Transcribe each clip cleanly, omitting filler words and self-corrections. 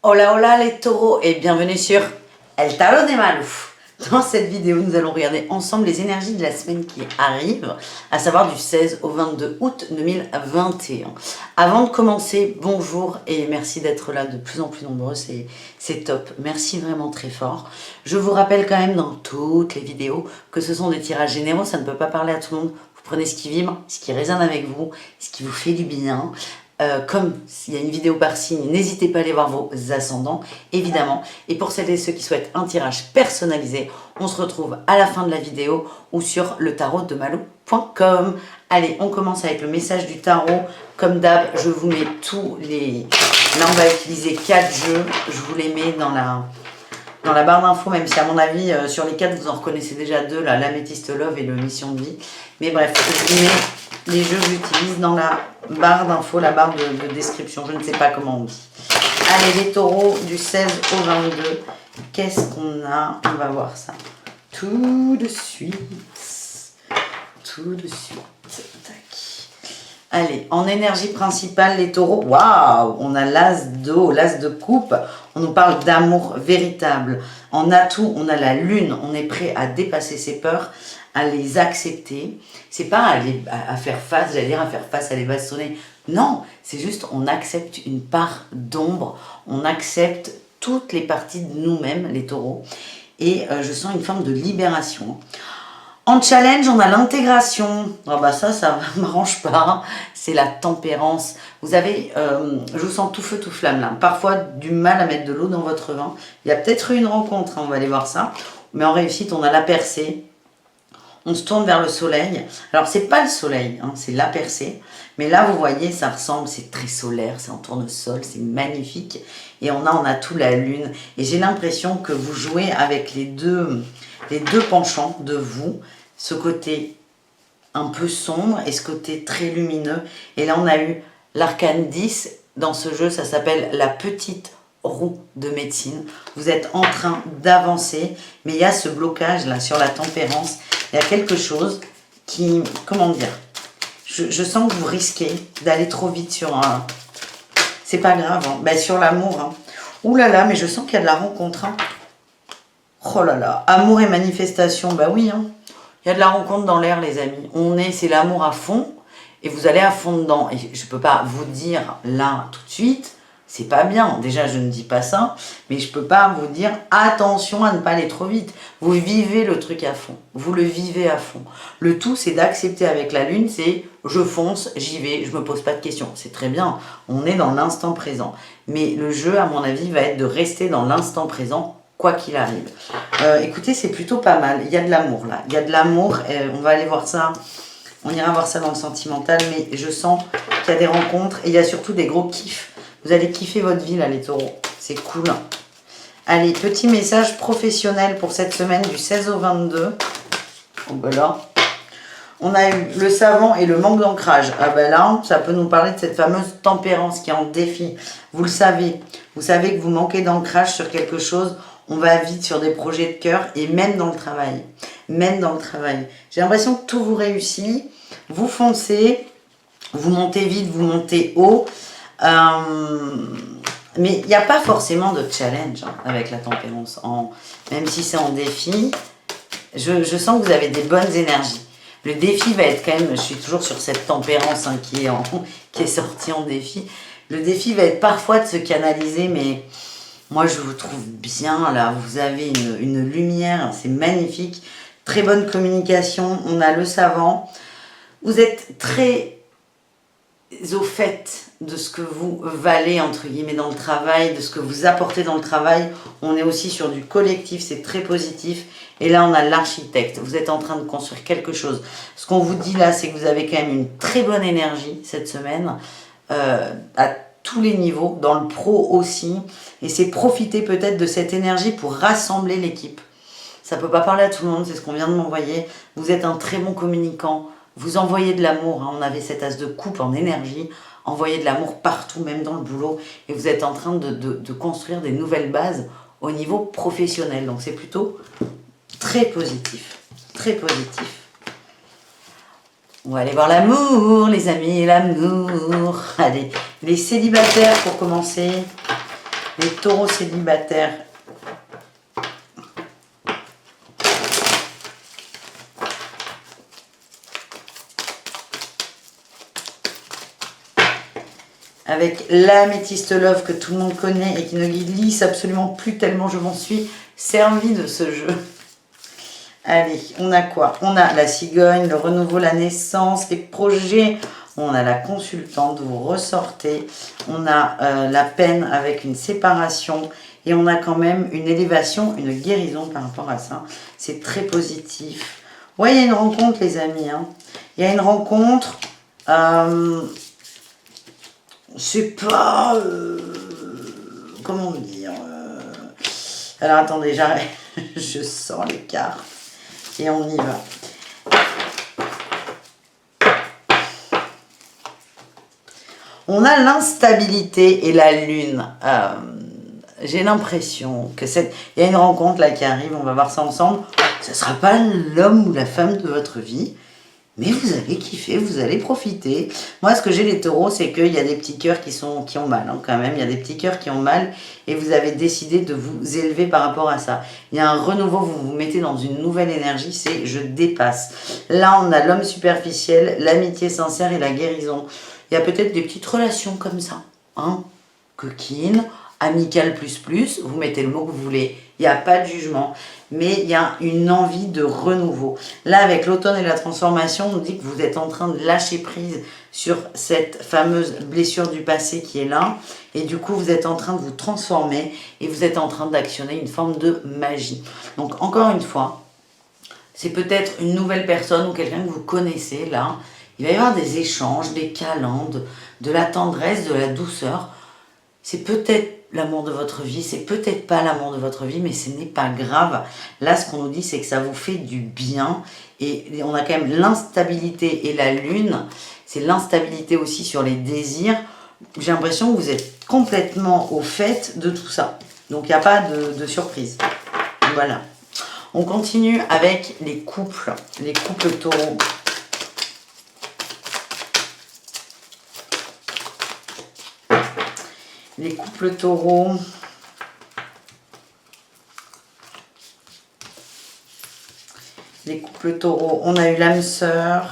Hola hola les taureaux et bienvenue sur El Tarot de Malou. Dans cette vidéo, nous allons regarder ensemble les énergies de la semaine qui arrive, à savoir du 16 au 22 août 2021. Avant de commencer, bonjour et merci d'être là de plus en plus nombreux, c'est top. Merci vraiment très fort. Je vous rappelle quand même dans toutes les vidéos que ce sont des tirages généraux, ça ne peut pas parler à tout le monde. Vous prenez ce qui vibre, ce qui résonne avec vous, ce qui vous fait du bien. Comme s'il y a une vidéo par signe, n'hésitez pas à aller voir vos ascendants, évidemment. Et pour celles et ceux qui souhaitent un tirage personnalisé, on se retrouve à la fin de la vidéo ou sur le tarot de malou.com. Allez, on commence avec le message du tarot. Comme d'hab, je vous mets tous les... Là, on va utiliser 4 jeux. Je vous les mets dans la barre d'infos, même si à mon avis, sur les 4, vous en reconnaissez déjà 2, là, l'Améthyste Love et le Mission de Vie. Mais bref, je vous mets les jeux que j'utilise dans la barre d'infos, la barre de description, je ne sais pas comment on dit. Allez, les taureaux du 16 au 22, qu'est-ce qu'on a? On va voir ça tout de suite. Tout de suite. Tac. Allez, en énergie principale, les taureaux, waouh, on a l'as d'eau, l'as de coupe, on nous parle d'amour véritable. En atout, on a la lune, on est prêt à dépasser ses peurs, à les accepter. C'est pas à faire face, j'allais dire à faire face à les bastonner. Non, c'est juste on accepte une part d'ombre, on accepte toutes les parties de nous-mêmes, les taureaux. Et je sens une forme de libération. En challenge, on a l'intégration. Oh bah ça m'arrange pas. C'est la tempérance. Vous avez, je vous sens tout feu, tout flamme là. Parfois du mal à mettre de l'eau dans votre vin. Il y a peut-être eu une rencontre, hein, on va aller voir ça. Mais en réussite, on a la percée. On se tourne vers le soleil. Alors, c'est pas le soleil, hein, c'est la percée. Mais là, vous voyez, ça ressemble, c'est très solaire, c'est en tournesol, c'est magnifique. Et on a tout la lune. Et j'ai l'impression que vous jouez avec les deux penchants de vous. Ce côté un peu sombre et ce côté très lumineux. Et là, on a eu l'arcane 10. Dans ce jeu, ça s'appelle la petite roue de médecine. Vous êtes en train d'avancer, mais il y a ce blocage là sur la tempérance. Il y a quelque chose qui, comment dire, je sens que vous risquez d'aller trop vite sur un... C'est pas grave, hein. Ben, sur l'amour. Hein. Ouh là là, mais je sens qu'il y a de la rencontre. Hein. Oh là là, amour et manifestation, bah oui. Hein. Il y a de la rencontre dans l'air, les amis. C'est l'amour à fond et vous allez à fond dedans. Et je peux pas vous dire là tout de suite, c'est pas bien. Déjà, je ne dis pas ça, mais je peux pas vous dire attention à ne pas aller trop vite. Vous vivez le truc à fond. Vous le vivez à fond. Le tout, c'est d'accepter avec la lune, c'est je fonce, j'y vais, je me pose pas de questions. C'est très bien. On est dans l'instant présent. Mais le jeu, à mon avis, va être de rester dans l'instant présent, quoi qu'il arrive. Écoutez, c'est plutôt pas mal. Il y a de l'amour là. Il y a de l'amour. On va aller voir ça. On ira voir ça dans le sentimental. Mais je sens qu'il y a des rencontres. Et il y a surtout des gros kiffs. Vous allez kiffer votre vie là, les taureaux. C'est cool. Allez, petit message professionnel pour cette semaine du 16 au 22. Oh ben là. On a eu le savant et le manque d'ancrage. Ah ben là, ça peut nous parler de cette fameuse tempérance qui est en défi. Vous le savez. Vous savez que vous manquez d'ancrage sur quelque chose. On va vite sur des projets de cœur et même dans le travail. Même dans le travail. J'ai l'impression que tout vous réussit. Vous foncez. Vous montez vite, vous montez haut. Mais il n'y a pas forcément de challenge hein, avec la tempérance. Même si c'est en défi, je sens que vous avez des bonnes énergies. Le défi va être quand même, je suis toujours sur cette tempérance hein, qui est sortie en défi. Le défi va être parfois de se canaliser, mais moi je vous trouve bien là. Vous avez une lumière, c'est magnifique. Très bonne communication. On a le savant. Vous êtes très au fait de ce que vous valez entre guillemets dans le travail, de ce que vous apportez dans le travail. On est aussi sur du collectif, c'est très positif. Et là, on a l'architecte. Vous êtes en train de construire quelque chose. Ce qu'on vous dit là, c'est que vous avez quand même une très bonne énergie cette semaine, à tous les niveaux, dans le pro aussi. Et c'est profiter peut-être de cette énergie pour rassembler l'équipe. Ça ne peut pas parler à tout le monde, c'est ce qu'on vient de m'envoyer. Vous êtes un très bon communicant. Vous envoyez de l'amour. Hein. On avait cet as de coupe en énergie. Envoyez de l'amour partout, même dans le boulot. Et vous êtes en train de construire des nouvelles bases au niveau professionnel. Donc c'est plutôt très positif. Très positif. On va aller voir l'amour, les amis, l'amour. Allez, les célibataires pour commencer. Les taureaux célibataires. Avec l'améthyste love que tout le monde connaît et qui ne glisse absolument plus tellement je m'en suis servi de ce jeu. Allez, on a quoi? On a la cigogne, le renouveau, la naissance, les projets. On a la consultante, vous ressortez. On a la peine avec une séparation. Et on a quand même une élévation, une guérison par rapport à ça. C'est très positif. Ouais, il y a une rencontre, les amis. Hein. Il y a une rencontre. C'est pas... comment dire alors, attendez, j'arrête. Je sors les cartes. Et on y va. On a l'instabilité et la lune. J'ai l'impression que il y a une rencontre là qui arrive, on va voir ça ensemble. Ce ne sera pas l'homme ou la femme de votre vie, mais vous allez kiffer, vous allez profiter. Moi, ce que j'ai les taureaux, c'est qu'il y a des petits cœurs qui ont mal hein, quand même. Il y a des petits cœurs qui ont mal et vous avez décidé de vous élever par rapport à ça. Il y a un renouveau, vous vous mettez dans une nouvelle énergie, c'est je dépasse. Là, on a l'homme superficiel, l'amitié sincère et la guérison. Il y a peut-être des petites relations comme ça, hein, coquines, amicales plus, vous mettez le mot que vous voulez, il n'y a pas de jugement, mais il y a une envie de renouveau. Là, avec l'automne et la transformation, on nous dit que vous êtes en train de lâcher prise sur cette fameuse blessure du passé qui est là, et du coup, vous êtes en train de vous transformer, et vous êtes en train d'actionner une forme de magie. Donc, encore une fois, c'est peut-être une nouvelle personne ou quelqu'un que vous connaissez, là. Il va y avoir des échanges, des câlins, de la tendresse, de la douceur. C'est peut-être l'amour de votre vie, c'est peut-être pas l'amour de votre vie, mais ce n'est pas grave. Là, ce qu'on nous dit, c'est que ça vous fait du bien. Et on a quand même l'instabilité et la lune. C'est l'instabilité aussi sur les désirs. J'ai l'impression que vous êtes complètement au fait de tout ça. Donc, il n'y a pas de surprise. Voilà. On continue avec les couples taureaux. Les couples taureaux. Les couples taureaux. On a eu l'âme sœur.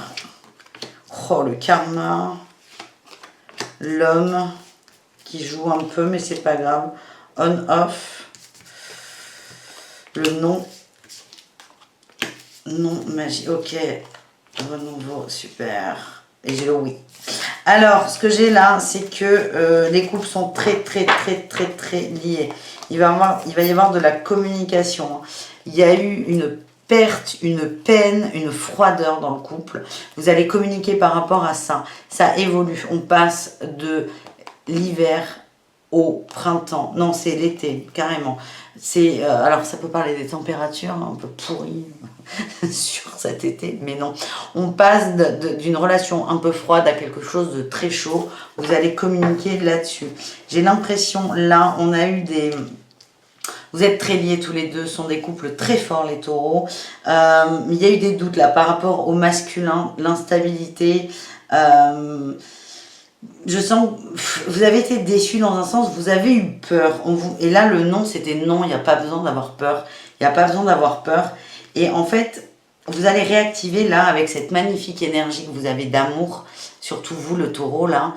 Oh, le karma. L'homme qui joue un peu, mais c'est pas grave. On-off. Le non. Non, magie. Ok. Renouveau, super. Et j'ai le oui. Alors, ce que j'ai là, c'est que les couples sont très liés. Il va y avoir de la communication. Il y a eu une perte, une peine, une froideur dans le couple. Vous allez communiquer par rapport à ça. Ça évolue. On passe de l'hiver au printemps. Non, c'est l'été, carrément. Alors, ça peut parler des températures un peu pourries sur cet été, mais non. On passe d'une relation un peu froide à quelque chose de très chaud. Vous allez communiquer là-dessus. J'ai l'impression, là, on a eu des... Vous êtes très liés tous les deux, ce sont des couples très forts, les taureaux. Il y a eu des doutes là par rapport au masculin, l'instabilité. Je sens que vous avez été déçus dans un sens, vous avez eu peur. Et là, le non, c'était non, il n'y a pas besoin d'avoir peur. Il n'y a pas besoin d'avoir peur. Et en fait, vous allez réactiver là, avec cette magnifique énergie que vous avez d'amour, surtout vous, le taureau, là,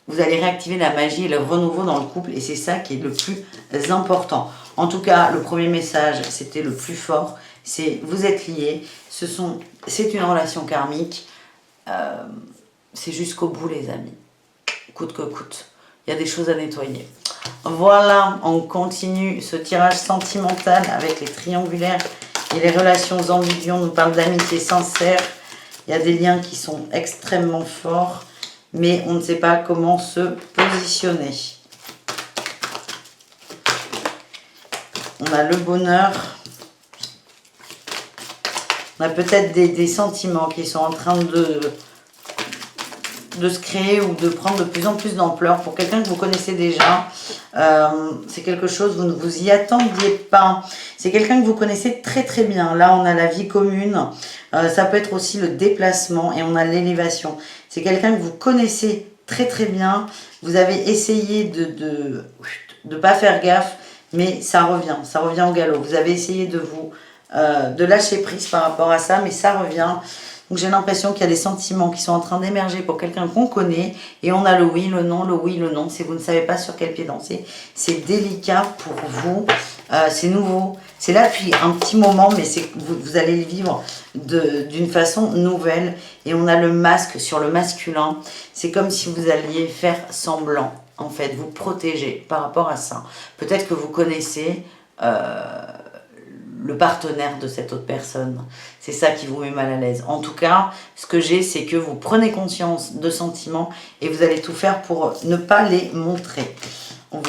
vous allez réactiver la magie et le renouveau dans le couple. Et c'est ça qui est le plus important. En tout cas, le premier message, c'était le plus fort. C'est vous êtes liés. C'est une relation karmique. C'est jusqu'au bout, les amis. Coûte que coûte. Il y a des choses à nettoyer. Voilà, on continue ce tirage sentimental avec les triangulaires et les relations ambiguës. On nous parle d'amitié sincère. Il y a des liens qui sont extrêmement forts, mais on ne sait pas comment se positionner. On a le bonheur. On a peut-être des sentiments qui sont en train de se créer ou de prendre de plus en plus d'ampleur. Pour quelqu'un que vous connaissez déjà, c'est quelque chose, vous ne vous y attendiez pas. C'est quelqu'un que vous connaissez très bien. Là, on a la vie commune. Ça peut être aussi le déplacement et on a l'élévation. C'est quelqu'un que vous connaissez très très bien. Vous avez essayé de pas faire gaffe, mais ça revient au galop. Vous avez essayé de lâcher prise par rapport à ça, mais ça revient. Donc j'ai l'impression qu'il y a des sentiments qui sont en train d'émerger pour quelqu'un qu'on connaît, et on a le oui, le non, le oui, le non. Si vous ne savez pas sur quel pied danser, c'est délicat pour vous, c'est nouveau. C'est là depuis un petit moment, mais vous allez le vivre d'une façon nouvelle. Et on a le masque sur le masculin. C'est comme si vous alliez faire semblant, en fait, vous protéger par rapport à ça. Peut-être que vous connaissez le partenaire de cette autre personne. C'est ça qui vous met mal à l'aise. En tout cas, ce que j'ai, c'est que vous prenez conscience de sentiments et vous allez tout faire pour ne pas les montrer.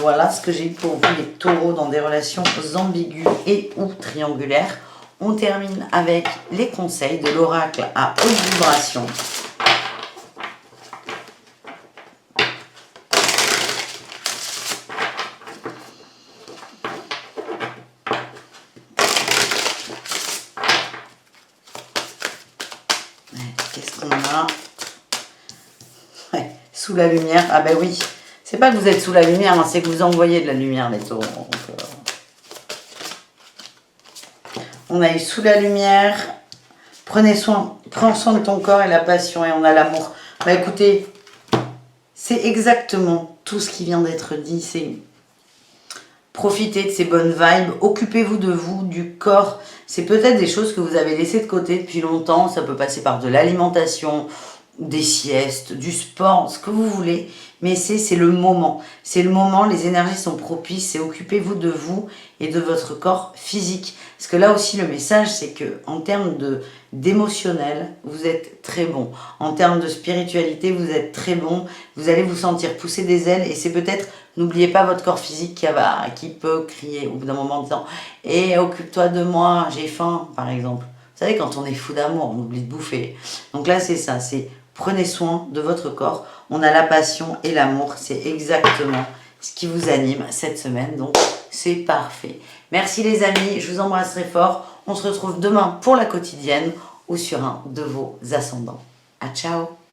Voilà ce que j'ai pour vous, les taureaux, dans des relations ambiguës et ou triangulaires. On termine avec les conseils de l'oracle à haute vibration. Qu'est-ce qu'on a? Ouais, sous la lumière. Ah ben oui, c'est pas que vous êtes sous la lumière, hein, c'est que vous envoyez de la lumière, les taureaux. Donc, on a eu sous la lumière. Prends soin de ton corps et la passion, et on a l'amour. Bah écoutez, c'est exactement tout ce qui vient d'être dit. C'est profitez de ces bonnes vibes, occupez-vous de vous, du corps. C'est peut-être des choses que vous avez laissées de côté depuis longtemps. Ça peut passer par de l'alimentation, des siestes, du sport, ce que vous voulez. Mais c'est le moment. C'est le moment, les énergies sont propices. C'est occupez-vous de vous et de votre corps physique. Parce que là aussi, le message, c'est que en termes d'émotionnel, vous êtes très bon. En termes de spiritualité, vous êtes très bon. Vous allez vous sentir pousser des ailes. Et c'est peut-être, n'oubliez pas votre corps physique qui peut crier au bout d'un moment en disant « Eh, occupe-toi de moi, j'ai faim », par exemple. Vous savez, quand on est fou d'amour, on oublie de bouffer. Donc là, c'est ça, c'est prenez soin de votre corps. On a la passion et l'amour, c'est exactement ce qui vous anime cette semaine. Donc, c'est parfait. Merci les amis, je vous embrasse très fort. On se retrouve demain pour la quotidienne ou sur un de vos ascendants. À ciao!